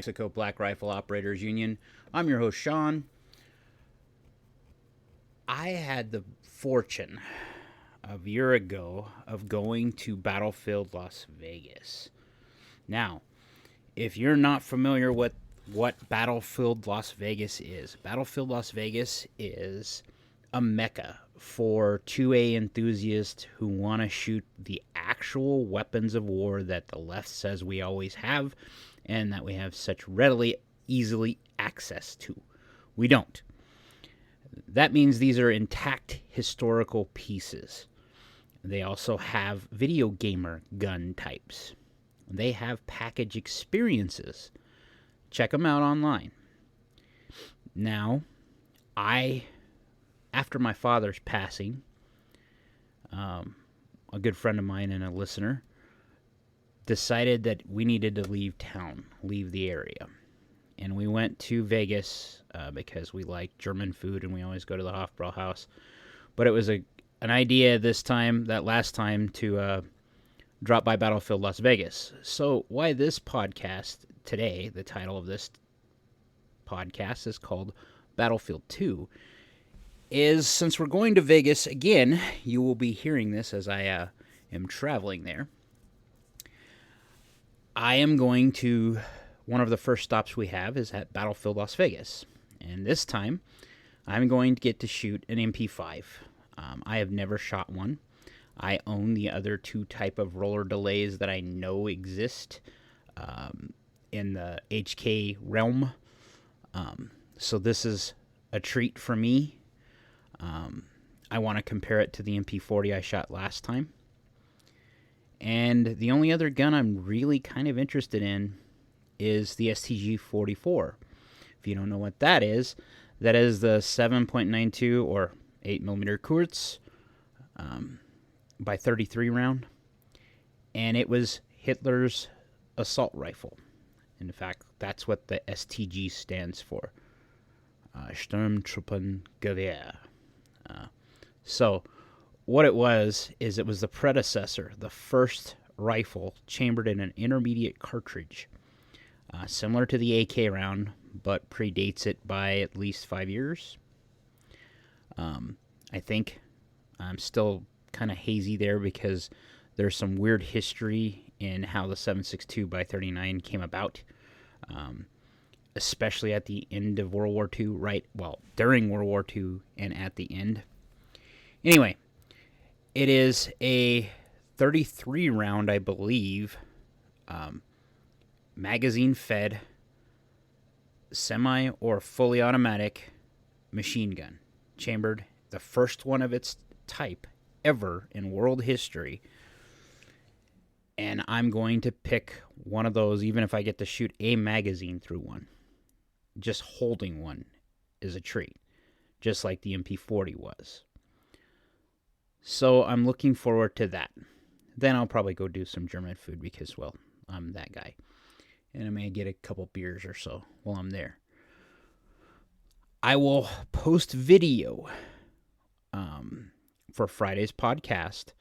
Mexico Black Rifle Operators Union. I'm your host, Sean. I had the fortune a year ago of going to Battlefield Las Vegas. Now, if you're not familiar with what Battlefield Las Vegas is, Battlefield Las Vegas is a mecca for 2A enthusiasts who want to shoot the actual weapons of war that the left says we always have and that we have such readily, easily access to. We don't. That means these are intact historical pieces. They also have video gamer gun types. They have package experiences. Check them out online. Now, after my father's passing, a good friend of mine and a listener decided that we needed to leave town, leave the area. And we went to Vegas because we like German food and we always go to the Hofbrauhaus. But it was an idea that last time, to drop by Battlefield Las Vegas. So why this podcast today, the title of this podcast is called Battlefield 2, is since we're going to Vegas again, you will be hearing this as I am traveling there. I am going to, one of the first stops we have is at Battlefield Las Vegas. And this time, I'm going to get to shoot an MP5. I have never shot one. I own the other two type of roller delays that I know exist in the HK realm. So this is a treat for me. I want to compare it to the MP40 I shot last time. And the only other gun I'm really kind of interested in is the STG-44. If you don't know what that is the 7.92 or 8mm Kurz by 33 round. And it was Hitler's assault rifle. In fact, that's what the STG stands for. Sturmtruppengewehr. So what it was the predecessor, the first rifle chambered in an intermediate cartridge, similar to the AK round, but predates it by at least 5 years. I think I'm still kind of hazy there because there's some weird history in how the 7.62 by 39 came about, especially at the end of World War II, during World War II and at the end. Anyway, it is a 33 round, I believe, magazine-fed, semi or fully automatic machine gun, chambered, the first one of its type ever in world history. And I'm going to pick one of those, even if I get to shoot a magazine through one. Just holding one is a treat, just like the MP40 was. So I'm looking forward to that. Then I'll probably go do some German food because, well, I'm that guy. And I may get a couple beers or so while I'm there. I will post video for Friday's podcast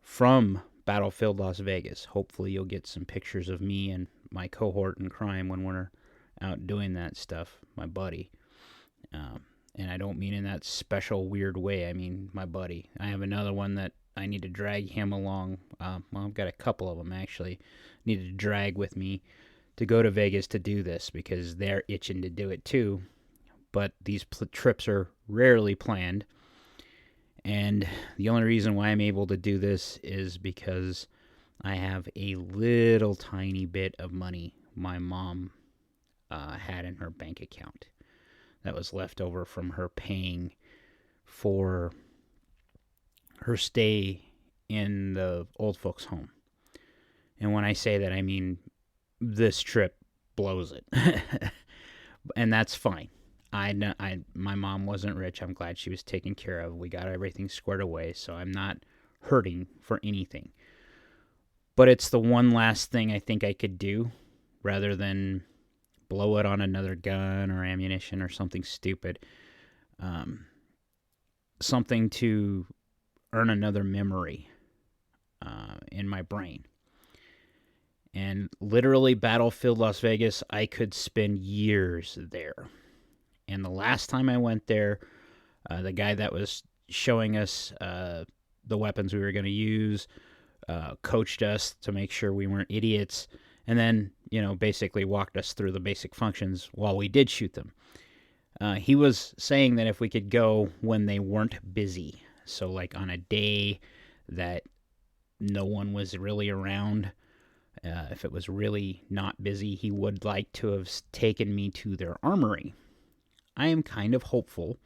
from Battlefield Las Vegas. Hopefully you'll get some pictures of me and my cohort in crime when we're out doing that stuff, my buddy. And I don't mean in that special weird way. I mean my buddy. I have another one that I need to drag him along. I've got a couple of them actually. Need to drag with me to go to Vegas to do this because they're itching to do it too. But these trips are rarely planned. And the only reason why I'm able to do this is because I have a little tiny bit of money my mom had in her bank account that was left over from her paying for her stay in the old folks' home. And when I say that, I mean this trip blows it. And that's fine. My mom wasn't rich. I'm glad she was taken care of. We got everything squared away, so I'm not hurting for anything. But it's the one last thing I think I could do rather than blow it on another gun or ammunition or something stupid. Something to earn another memory in my brain. And literally, Battlefield Las Vegas, I could spend years there. And the last time I went there, the guy that was showing us the weapons we were going to use coached us to make sure we weren't idiots, and then, basically walked us through the basic functions while we did shoot them. He was saying that if we could go when they weren't busy, so like on a day that no one was really around, if it was really not busy, he would like to have taken me to their armory. I am kind of hopeful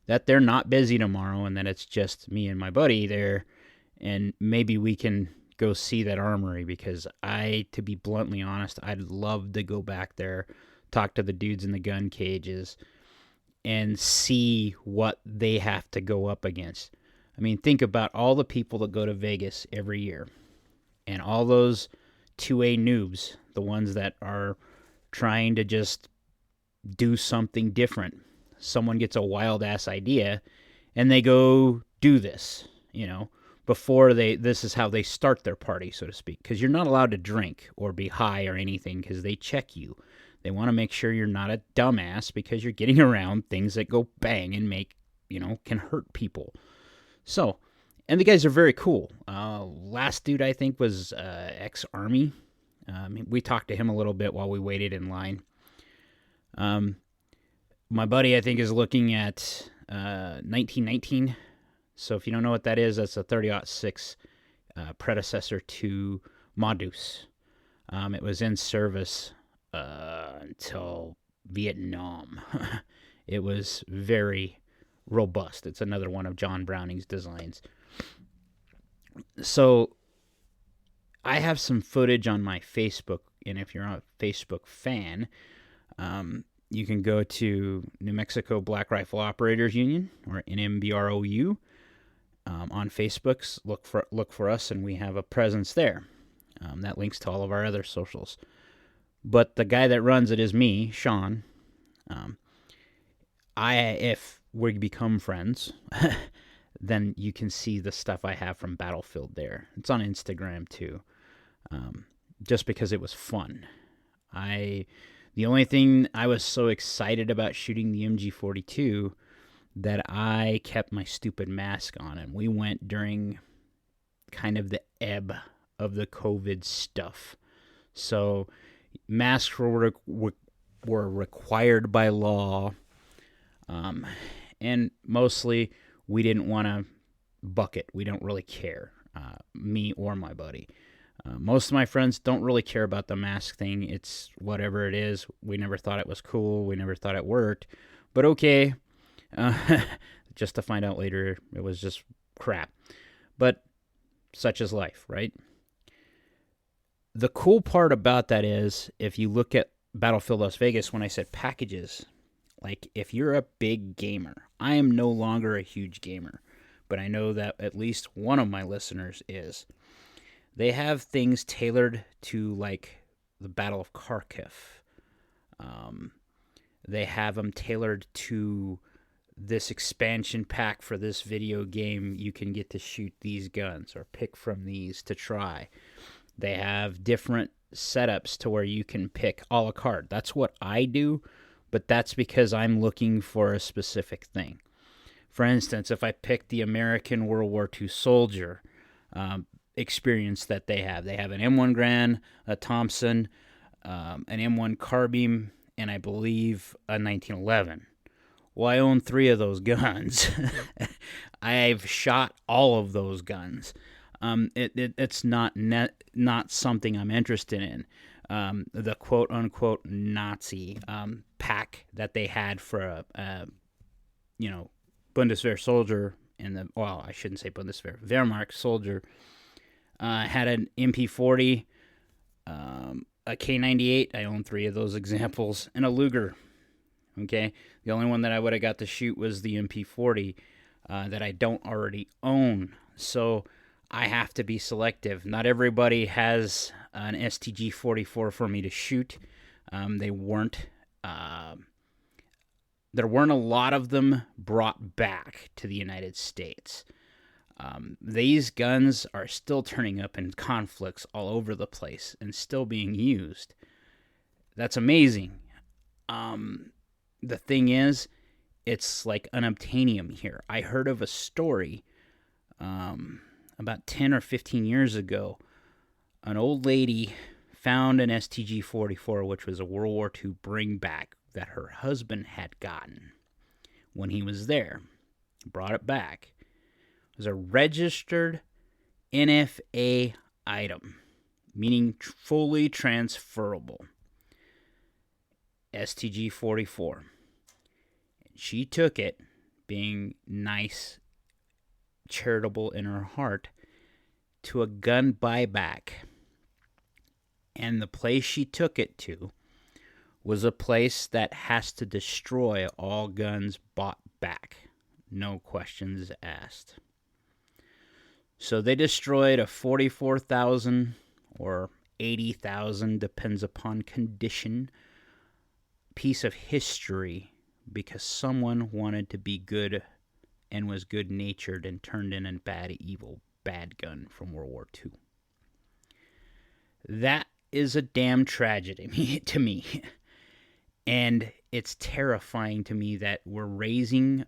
that they're not busy tomorrow and that it's just me and my buddy there, and maybe we can go see that armory, because to be bluntly honest, I'd love to go back there, talk to the dudes in the gun cages, and see what they have to go up against. I mean, think about all the people that go to Vegas every year, and all those 2A noobs, the ones that are trying to just do something different. Someone gets a wild ass idea and they go do this, before this is how they start their party, so to speak, because you're not allowed to drink or be high or anything, because they check you. They want to make sure you're not a dumbass, because you're getting around things that go bang and can hurt people. So, and the guys are very cool. Last dude I think was ex-Army. We talked to him a little bit while we waited in line. My buddy, I think, is looking at 1919. So if you don't know what that is, that's a 30-06 predecessor to Modus. It was in service until Vietnam. It was very robust. It's another one of John Browning's designs. So I have some footage on my Facebook, and if you're a Facebook fan, you can go to New Mexico Black Rifle Operators Union, or NMBROU, on Facebook. Look for us, and we have a presence there. That links to all of our other socials. But the guy that runs it is me, Sean. If we become friends, then you can see the stuff I have from Battlefield there. It's on Instagram too, just because it was fun. The only thing I was so excited about shooting the MG42 that I kept my stupid mask on, and we went during kind of the ebb of the COVID stuff. So masks were required by law, and mostly we didn't want to bucket. We don't really care, me or my buddy. Most of my friends don't really care about the mask thing. It's whatever it is. We never thought it was cool. We never thought it worked. But okay, just to find out later it was just crap. But such is life, right? The cool part about that is, if you look at Battlefield Las Vegas, when I said packages, like if you're a big gamer, I am no longer a huge gamer, but I know that at least one of my listeners is. They have things tailored to, like, the Battle of Kharkiv. They have them tailored to this expansion pack for this video game. You can get to shoot these guns or pick from these to try. They have different setups to where you can pick a la carte. That's what I do, but that's because I'm looking for a specific thing. For instance, if I pick the American World War II soldier experience that they have an M1 Garand, a Thompson, an M1 carbine, and I believe a 1911. Well, I own 3 of those guns. I've shot all of those guns. It's not something I'm interested in. The quote unquote Nazi pack that they had for a Bundeswehr soldier I shouldn't say Bundeswehr, Wehrmacht soldier. Had an MP40, a K98. I own 3 of those examples, and a Luger. Okay, the only one that I would have got to shoot was the MP40 that I don't already own. So I have to be selective. Not everybody has an STG-44 for me to shoot. There weren't a lot of them brought back to the United States. These guns are still turning up in conflicts all over the place and still being used. That's amazing. The thing is, it's like unobtainium here. I heard of a story about 10 or 15 years ago. An old lady found an STG 44, which was a World War II bring back that her husband had gotten when he was there. Brought it back. It was a registered NFA item, meaning fully transferable. STG 44. She took it, being nice, charitable in her heart, to a gun buyback. And the place she took it to was a place that has to destroy all guns bought back. No questions asked. So they destroyed a 44,000 or 80,000, depends upon condition, piece of history because someone wanted to be good and was good-natured and turned in a bad gun from World War II. That is a damn tragedy to me. And it's terrifying to me that we're raising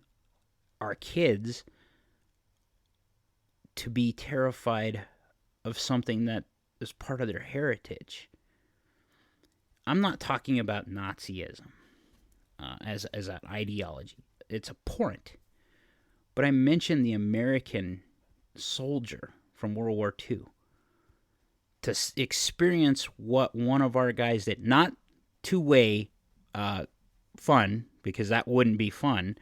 our kids to be terrified of something that is part of their heritage. I'm not talking about Nazism as an ideology. It's abhorrent. But I mentioned the American soldier from World War II to experience what one of our guys did. Not two-way fun, because that wouldn't be fun,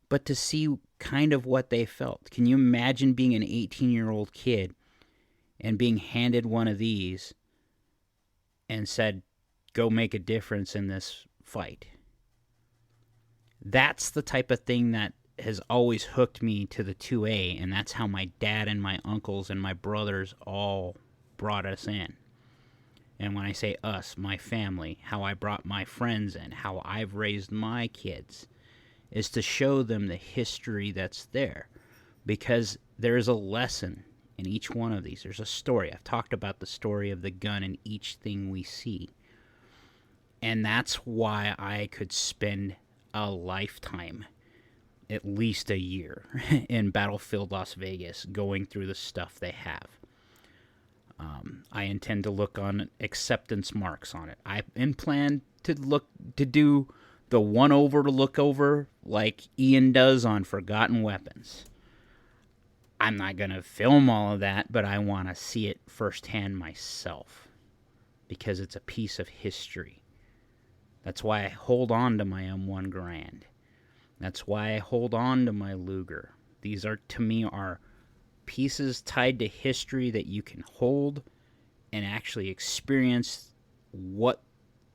but to see kind of what they felt. Can you imagine being an 18-year-old kid and being handed one of these and said, go make a difference in this fight? That's the type of thing that has always hooked me to the 2A, and that's how my dad and my uncles and my brothers all brought us in. And when I say us, my family, how I brought my friends in, how I've raised my kids, is to show them the history that's there. Because there's a lesson in each one of these. There's a story. I've talked about the story of the gun in each thing we see. And that's why I could spend a lifetime, at least a year, in Battlefield Las Vegas going through the stuff they have. I intend to look on acceptance marks on it. I plan to do the one over to look over like Ian does on Forgotten Weapons. I'm not going to film all of that, but I want to see it firsthand myself because it's a piece of history. That's why I hold on to my M1 Garand. That's why I hold on to my Luger. These are, to me, are pieces tied to history that you can hold and actually experience what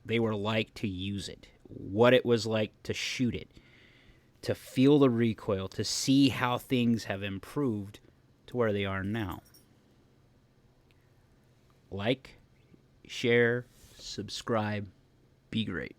they were like to use it, what it was like to shoot it, to feel the recoil, to see how things have improved to where they are now. Like, share, subscribe, be great.